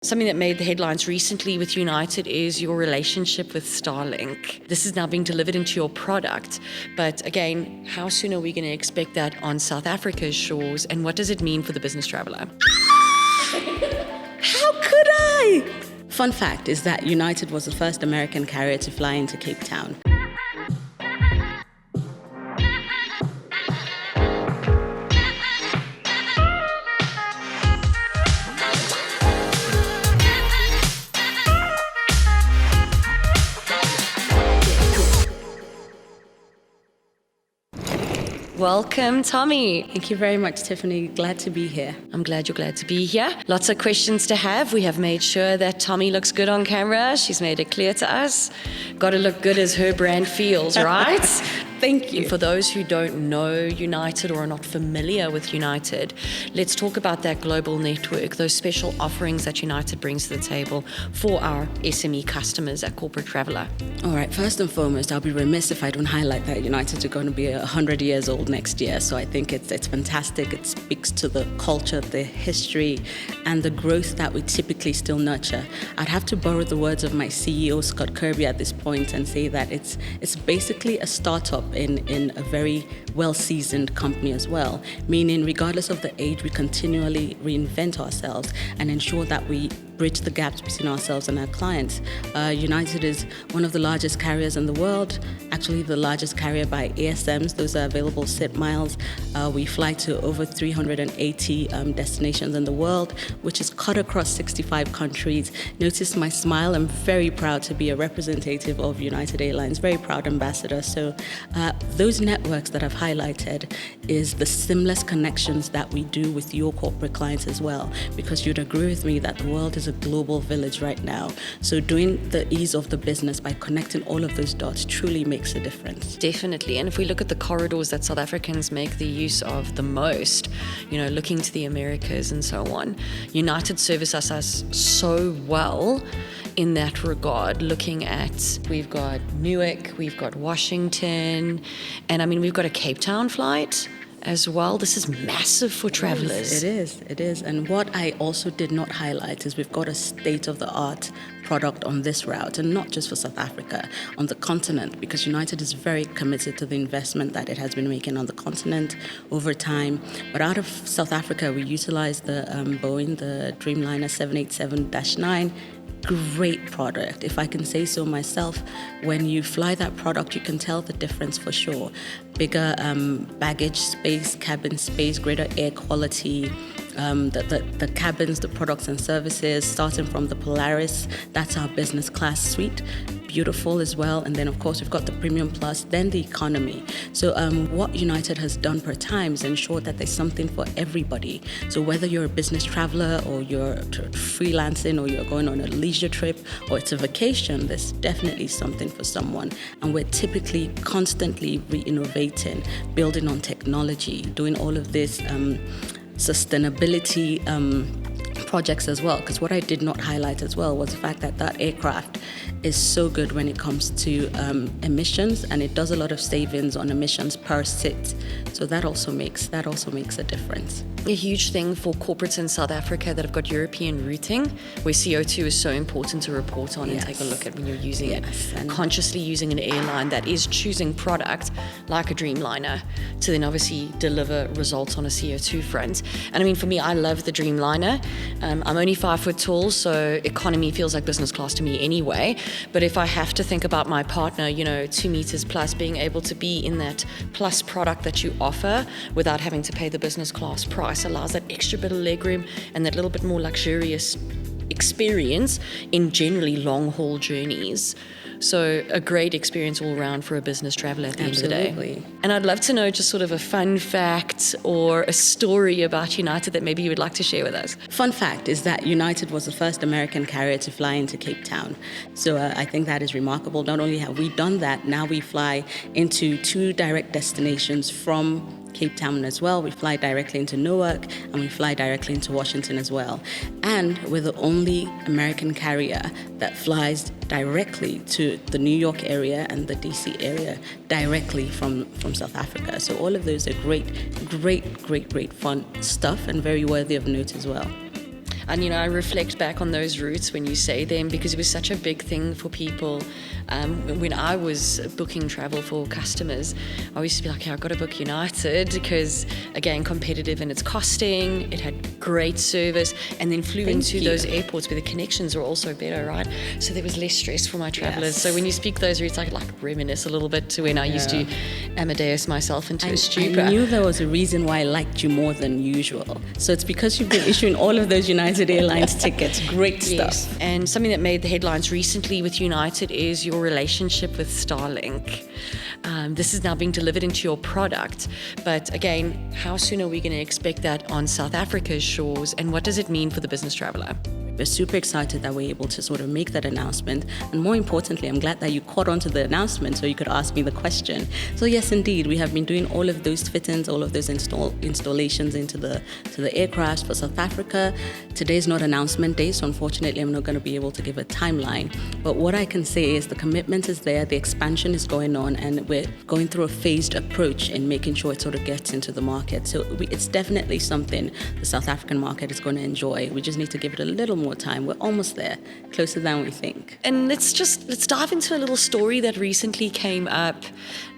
Something that made the headlines recently with United is your relationship with Starlink. This is now being delivered into your product. But again, how soon are we going to expect that on South Africa's shores? And what does it mean for the business traveler? How could I? Fun fact is that United was the first American carrier to fly into Cape Town. Welcome, Tommy. Thank you very much, Tiffany. Glad to be here. I'm glad you're glad to be here. Lots of questions to have. We have made sure that Tommy looks good on camera. She's made it clear to us. Got to look good as her brand feels, right? Thank you. And for those who don't know United or are not familiar with United, let's talk about that global network, those special offerings that United brings to the table for our SME customers at Corporate Traveller. All right, first and foremost, I'll be remiss if I don't highlight that United are going to be 100 years old next year. So I think it's fantastic. It speaks to the culture, the history, and the growth that we typically still nurture. I'd have to borrow the words of my CEO, Scott Kirby, at this point and say that it's basically a startup in a very well-seasoned company as well, meaning regardless of the age, we continually reinvent ourselves and ensure that we bridge the gaps between ourselves and our clients. United is one of the largest carriers in the world, actually the largest carrier by ASMs, those are available seat miles. We fly to over 380 destinations in the world, which is cut across 65 countries. Notice my smile, I'm very proud to be a representative of United Airlines, very proud ambassador. So those networks that I've highlighted is the seamless connections that we do with your corporate clients as well, because you'd agree with me that the world is a global village right now. So doing the ease of the business by connecting all of those dots truly makes a difference. Definitely. And if we look at the corridors that South Africans make the use of the most, looking to the Americas and so on, United service us so well in that regard, looking at, we've got Newark, we've got Washington, and we've got a Cape Town flight as well. This is massive for travelers. It is. And what I also did not highlight is we've got a state-of-the-art product on this route, and not just for South Africa, on the continent, because United is very committed to the investment that it has been making on the continent over time. But out of South Africa, we utilize the Boeing, the Dreamliner 787-9, great product, if I can say so myself. When you fly that product, you can tell the difference for sure. Bigger baggage space, cabin space, greater air quality. The cabins, the products and services, starting from the Polaris, that's our business class suite, beautiful as well. And then of course we've got the Premium Plus, then the economy. So what United has done per time is ensure that there's something for everybody. So whether you're a business traveler or you're freelancing or you're going on a leisure trip or it's a vacation, there's definitely something for someone. And we're typically constantly re-innovating, building on technology, doing all of this sustainability projects as well, because what I did not highlight as well was the fact that that aircraft is so good when it comes to emissions, and it does a lot of savings on emissions per seat. So that also makes a difference. A huge thing for corporates in South Africa that have got European routing, where CO2 is so important to report on and take a look at when you're using it. And consciously using an airline that is choosing product like a Dreamliner to then obviously deliver results on a CO2 front. And for me, I love the Dreamliner. I'm only 5 foot tall, so economy feels like business class to me anyway. But if I have to think about my partner, 2 meters plus, being able to be in that plus product that you offer without having to pay the business class price allows that extra bit of legroom and that little bit more luxurious experience in generally long haul journeys. So a great experience all around for a business traveler at the end of the day. And I'd love to know just sort of a fun fact or a story about United that maybe you would like to share with us. Fun fact is that United was the first American carrier to fly into Cape Town. So I think that is remarkable. Not only have we done that, now we fly into 2 direct destinations from Cape Town as well. We fly directly into Newark and we fly directly into Washington as well. And we're the only American carrier that flies directly to the New York area and the DC area directly from South Africa. So all of those are great fun stuff and very worthy of note as well. And, I reflect back on those routes when you say them, because it was such a big thing for people. When I was booking travel for customers, I used to be like, I've got to book United because, again, competitive in its costing, it had great service, and then flew into those airports where the connections are also better, right? So there was less stress for my travelers. So when you speak those routes, I could reminisce a little bit to when I used to Amadeus myself into a stupor. I knew there was a reason why I liked you more than usual. So it's because you've been issuing all of those United Airlines tickets. Great stuff. Yes. And something that made the headlines recently with United is your relationship with Starlink. This is now being delivered into your product. But again, how soon are we going to expect that on South Africa's shores? And what does it mean for the business traveler? We're super excited that we're able to sort of make that announcement. And more importantly, I'm glad that you caught on to the announcement so you could ask me the question. So yes, indeed, we have been doing all of those fittings, all of those installations into the aircraft for South Africa. Today's not announcement day, so unfortunately I'm not going to be able to give a timeline. But what I can say is the commitment is there, the expansion is going on, and we're going through a phased approach in making sure it sort of gets into the market. So it's definitely something the South African market is going to enjoy. We just need to give it a little more time. We're almost there, closer than we think. And let's dive into a little story that recently came up.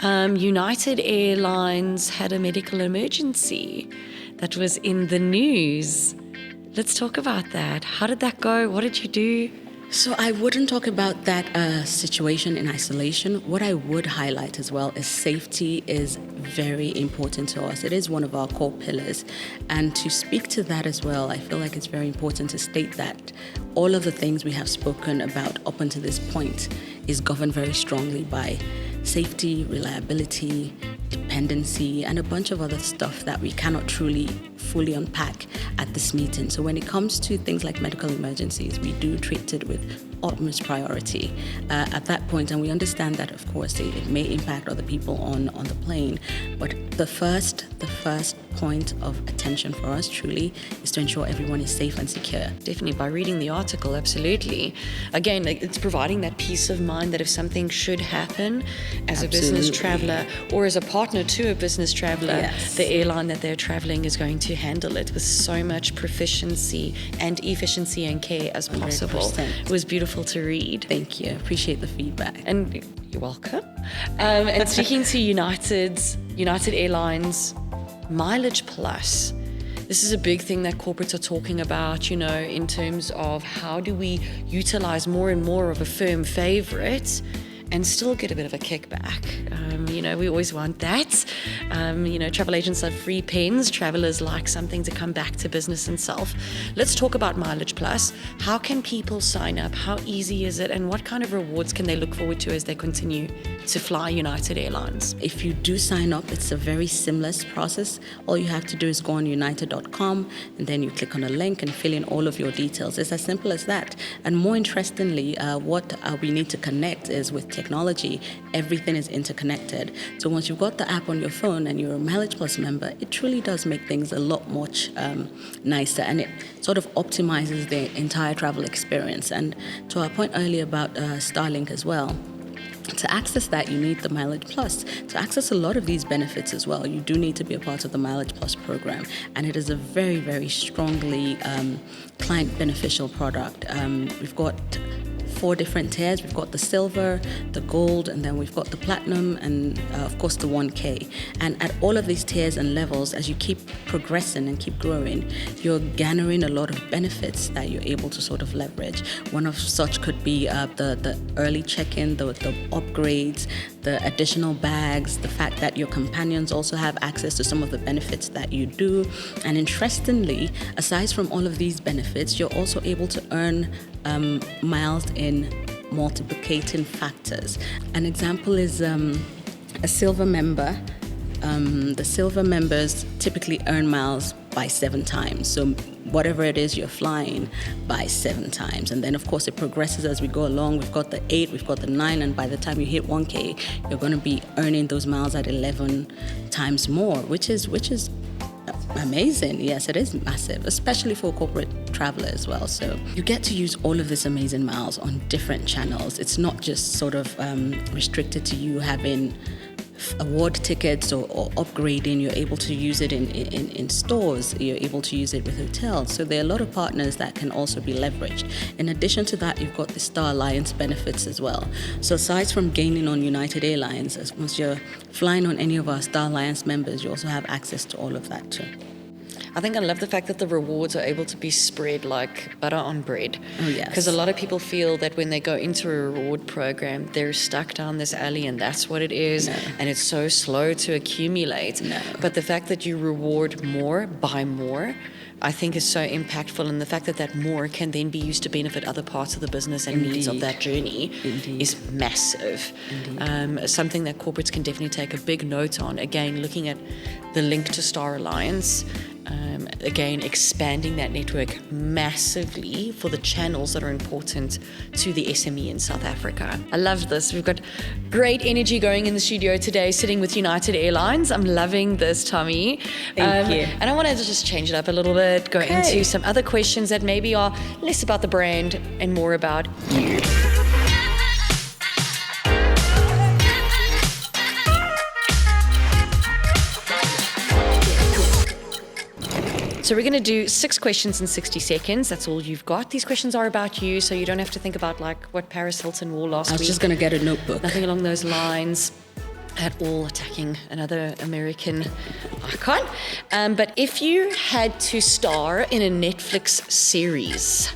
United Airlines had a medical emergency that was in the news. Let's talk about that. How did that go? What did you do? So I wouldn't talk about that situation in isolation. What I would highlight as well is safety is very important to us. It is one of our core pillars. And to speak to that as well, I feel like it's very important to state that all of the things we have spoken about up until this point is governed very strongly by safety, reliability, dependency, and a bunch of other stuff that we cannot truly fully unpack at this meeting. So when it comes to things like medical emergencies, we do treat it with utmost priority at that point, and we understand that, of course, it may impact other people on the plane, but the first point of attention for us truly is to ensure everyone is safe and secure. Definitely, by reading the article, absolutely. Again, it's providing that peace of mind that if something should happen as a business traveler or as a partner to a business traveler, the airline that they're traveling is going to handle it with so much proficiency and efficiency and care as possible. 100%. It was beautiful to read. Thank you. Appreciate the feedback. And you're welcome. And speaking to United Airlines MileagePlus, this is a big thing that corporates are talking about, in terms of how do we utilize more and more of a firm favorite and still get a bit of a kickback. We always want that. Travel agents have free pens. Travelers like something to come back to business and self. Let's talk about MileagePlus. How can people sign up? How easy is it? And what kind of rewards can they look forward to as they continue to fly United Airlines? If you do sign up, it's a very seamless process. All you have to do is go on united.com and then you click on a link and fill in all of your details. It's as simple as that. And more interestingly, what we need to connect is with technology. Everything is interconnected. So once you've got the app on your phone and you're a MileagePlus member, it truly does make things a lot much nicer, and it sort of optimizes the entire travel experience. And to our point earlier about Starlink as well, to access that, you need the MileagePlus. To access a lot of these benefits as well, you do need to be a part of the MileagePlus program. And it is a very, very strongly client beneficial product. We've got 4 different tiers. We've got the silver, the gold, and then we've got the platinum, and of course the 1K. And at all of these tiers and levels, as you keep progressing and keep growing, you're garnering a lot of benefits that you're able to sort of leverage. One of such could be the early check-in, the upgrades, the additional bags, the fact that your companions also have access to some of the benefits that you do. And interestingly, aside from all of these benefits, you're also able to earn miles in multiplicating factors. An example is a silver member. The silver members typically earn miles by 7 times. So whatever it is you're flying by 7 times. And then of course it progresses as we go along. We've got the 8, we've got the 9, and by the time you hit 1K, you're going to be earning those miles at 11 times more, which is amazing. Yes, it is massive, especially for corporate traveler as well. So you get to use all of this amazing miles on different channels. It's not just sort of restricted to you having award tickets or upgrading, you're able to use it in stores, you're able to use it with hotels. So there are a lot of partners that can also be leveraged. In addition to that, you've got the Star Alliance benefits as well. So aside from gaining on United Airlines, once you're flying on any of our Star Alliance members, you also have access to all of that too. I think I love the fact that the rewards are able to be spread like butter on bread. Oh, yes. Because a lot of people feel that when they go into a reward program, they're stuck down this alley and that's what it is. No. And it's so slow to accumulate. No. But the fact that you reward more, buy more, I think is so impactful. And the fact that more can then be used to benefit other parts of the business and needs of that journey is massive. Something that corporates can definitely take a big note on. Again, looking at the link to Star Alliance, again, expanding that network massively for the channels that are important to the SME in South Africa. I love this. We've got great energy going in the studio today, sitting with United Airlines. I'm loving this, Tommy. Thank you. And I want to just change it up a little bit, go into some other questions that maybe are less about the brand and more about you. So we're going to do 6 questions in 60 seconds. That's all you've got. These questions are about you, so you don't have to think about like what Paris Hilton wore last week. I was just going to get a notebook. Nothing along those lines at all, attacking another American icon. But if you had to star in a Netflix series,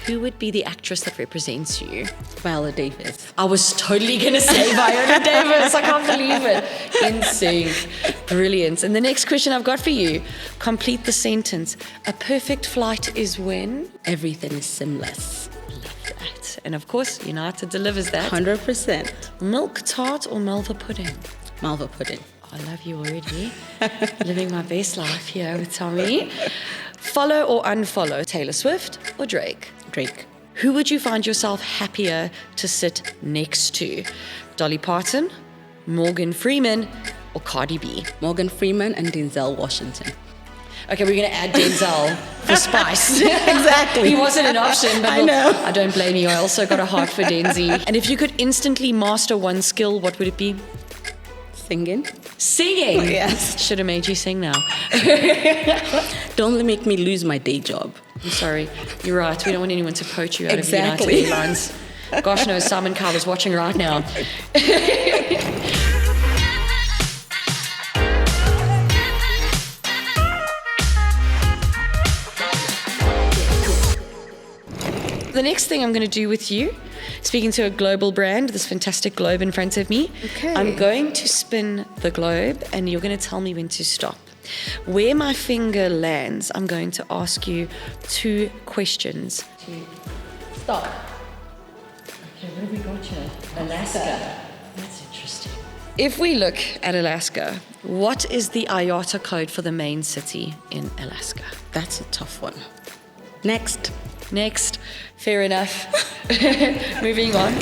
who would be the actress that represents you? Viola Davis. I was totally going to say Viola Davis. I can't believe it. In sync. Brilliant. And the next question I've got for you, complete the sentence. A perfect flight is when? Everything is seamless. Love that. And of course, United delivers that. 100%. Milk tart or Malva pudding? Malva pudding. I love you already. Living my best life here with Tommy. Follow or unfollow Taylor Swift or Drake? Drake. Who would you find yourself happier to sit next to? Dolly Parton, Morgan Freeman, or Cardi B? Morgan Freeman and Denzel Washington. Okay, we're going to add Denzel for spice. Exactly. He wasn't an option, but I know. I don't blame you. I also got a heart for Denzi. And if you could instantly master one skill, what would it be? Singing. Singing? Yes. Should have made you sing now. Don't make me lose my day job. I'm sorry. You're right. We don't want anyone to poach you out Exactly. of United Airlines. Gosh knows Simon Cowell is watching right now. The next thing I'm going to do with you, speaking to a global brand, this fantastic globe in front of me, Okay. I'm going to spin the globe and you're going to tell me when to stop. Where my finger lands, I'm going to ask you 2 questions. Stop. Okay, what have we got here? Alaska. That's interesting. If we look at Alaska, what is the IATA code for the main city in Alaska? That's a tough one. Next. Fair enough. Moving on.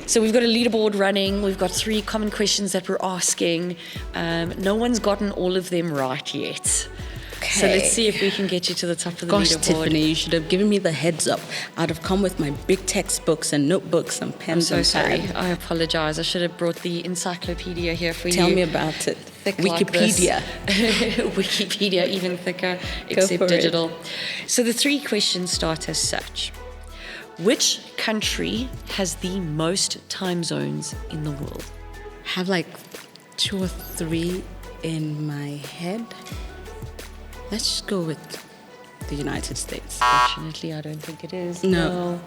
So we've got a leaderboard running. We've got 3 common questions that we're asking. No one's gotten all of them right yet. Okay. So let's see if we can get you to the top of the Gosh, leaderboard. Tiffany, you should have given me the heads up. I'd have come with my big textbooks and notebooks and I'm pens so and sorry. pad. I apologize. I should have brought the encyclopedia here for you. Tell me about it. Thick like Wikipedia. this. Wikipedia, even thicker, Go except for it. digital. So the 3 questions start as such. Which country has the most time zones in the world? Have like 2 or 3 in my head. Let's just go with the United States. Fortunately, I don't think it is. No.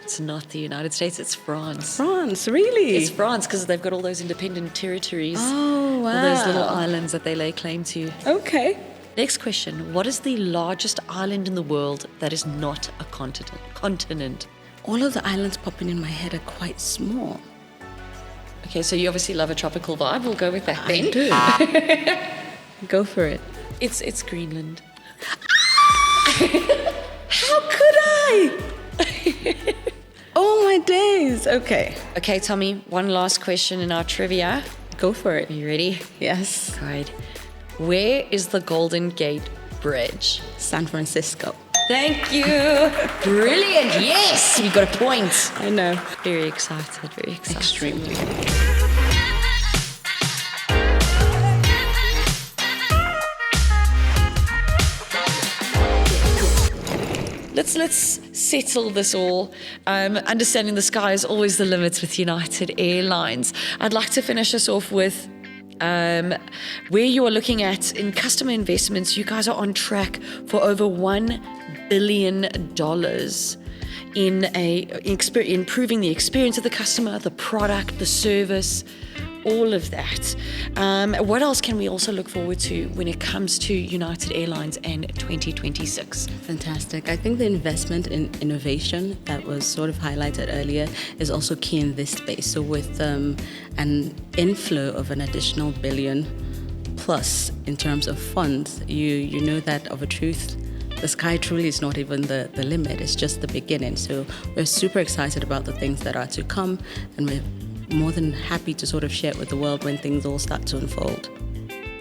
It's not the United States, it's France. France, really? It's France because they've got all those independent territories. Oh, wow. All those little islands that they lay claim to. Okay. Next question. What is the largest island in the world that is not a continent? All of the islands popping in my head are quite small. Okay, so you obviously love a tropical vibe. We'll go with that I then. do. Go for it. It's Greenland. How could I? Oh my days. Okay. Okay, Tommy, one last question in our trivia. Go for it. Are you ready? Yes. Good. Where is the Golden Gate bridge? San Francisco. Thank you. Brilliant. Yes, we got a point. I know. Very excited, very excited. Extremely. Let's settle this all. Understanding the sky is always the limit with United Airlines. I'd like to finish us off with where you are looking at in customer investments. You guys are on track for over $1 billion in improving the experience of the customer, the product, the service, all of that. What else can we also look forward to when it comes to United Airlines and 2026? Fantastic. I think the investment in innovation that was sort of highlighted earlier is also key in this space. So with an inflow of an additional $1 billion plus in terms of funds, you know that of a truth, the sky truly is not even the limit, it's just the beginning. So we're super excited about the things that are to come, and we're more than happy to sort of share it with the world when things all start to unfold.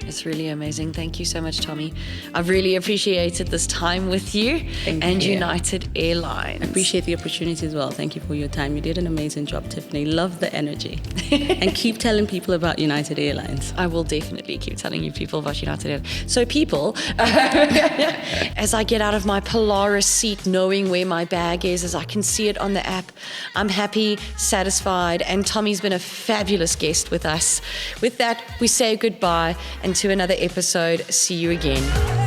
It's really amazing. Thank you so much, Tommy. I've really appreciated this time with you and United Airlines. I appreciate the opportunity as well. Thank you for your time. You did an amazing job, Tiffany. Love the energy. And keep telling people about United Airlines. I will definitely keep telling you people about United Airlines. So people, as I get out of my Polaris seat, knowing where my bag is, as I can see it on the app, I'm happy, satisfied, and Tommy's been a fabulous guest with us. With that, we say goodbye and to another episode. See you again.